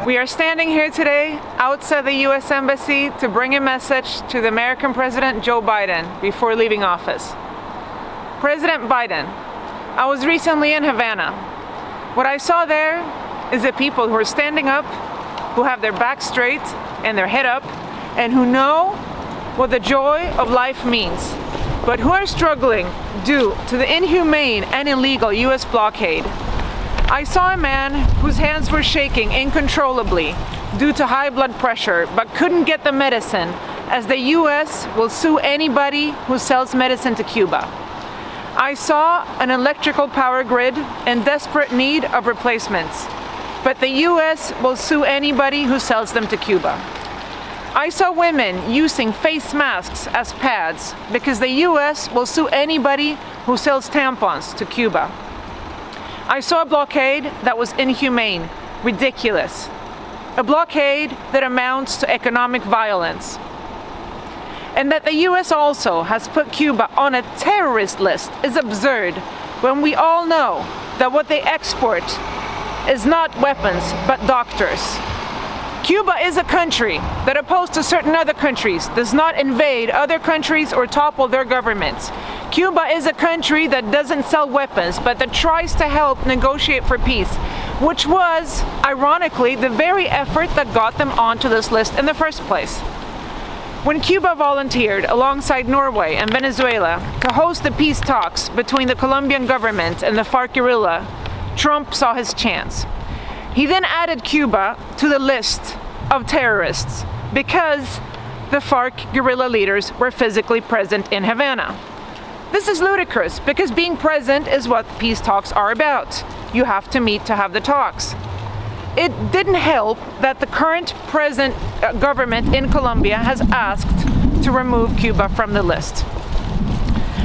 We are standing here today outside the U.S. Embassy to bring a message to the American President Joe Biden before leaving office. President Biden, I was recently in Havana. What I saw there is the people who are standing up, who have their back straight and their head up, and who know what the joy of life means, but who are struggling due to the inhumane and illegal U.S. blockade. I saw a man whose hands were shaking uncontrollably due to high blood pressure, but couldn't get the medicine, as the U.S. will sue anybody who sells medicine to Cuba. I saw an electrical power grid in desperate need of replacements, but the U.S. will sue anybody who sells them to Cuba. I saw women using face masks as pads because the U.S. will sue anybody who sells tampons to Cuba. I saw a blockade that was inhumane, ridiculous. A blockade that amounts to economic violence. And that the U.S. also has put Cuba on a terrorist list is absurd when we all know that what they export is not weapons, but doctors. Cuba is a country that, opposed to certain other countries, does not invade other countries or topple their governments. Cuba is a country that doesn't sell weapons, but that tries to help negotiate for peace, which was, ironically, the very effort that got them onto this list in the first place. When Cuba volunteered alongside Norway and Venezuela to host the peace talks between the Colombian government and the FARC guerrilla, Trump saw his chance. He then added Cuba to the list of terrorists because the FARC guerrilla leaders were physically present in Havana. This is ludicrous because being present is what peace talks are about. You have to meet to have the talks. It didn't help that the current present government in Colombia has asked to remove Cuba from the list.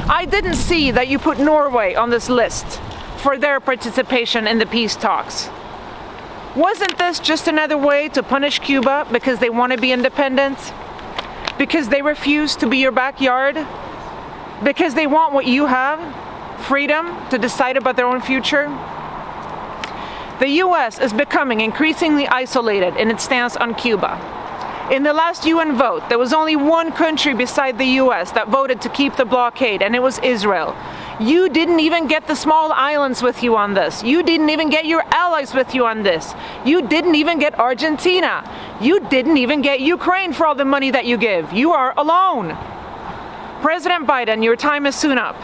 I didn't see that you put Norway on this list for their participation in the peace talks. Wasn't this just another way to punish Cuba because they want to be independent? Because they refuse to be your backyard? Because they want what you have? Freedom to decide about their own future? The U.S. is becoming increasingly isolated in its stance on Cuba. In the last UN vote, there was only one country beside the U.S. that voted to keep the blockade, and it was Israel. You didn't even get the small islands with you on this. You didn't even get your allies with you on this. You didn't even get Argentina. You didn't even get Ukraine for all the money that you give. You are alone. President Biden, your time is soon up.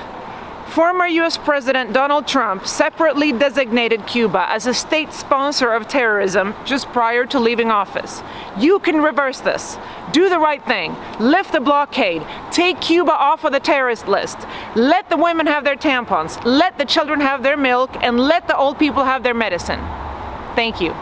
Former U.S. President Donald Trump separately designated Cuba as a state sponsor of terrorism just prior to leaving office. You can reverse this. Do the right thing. Lift the blockade. Take Cuba off of the terrorist list. Let the women have their tampons. Let the children have their milk, and let the old people have their medicine. Thank you.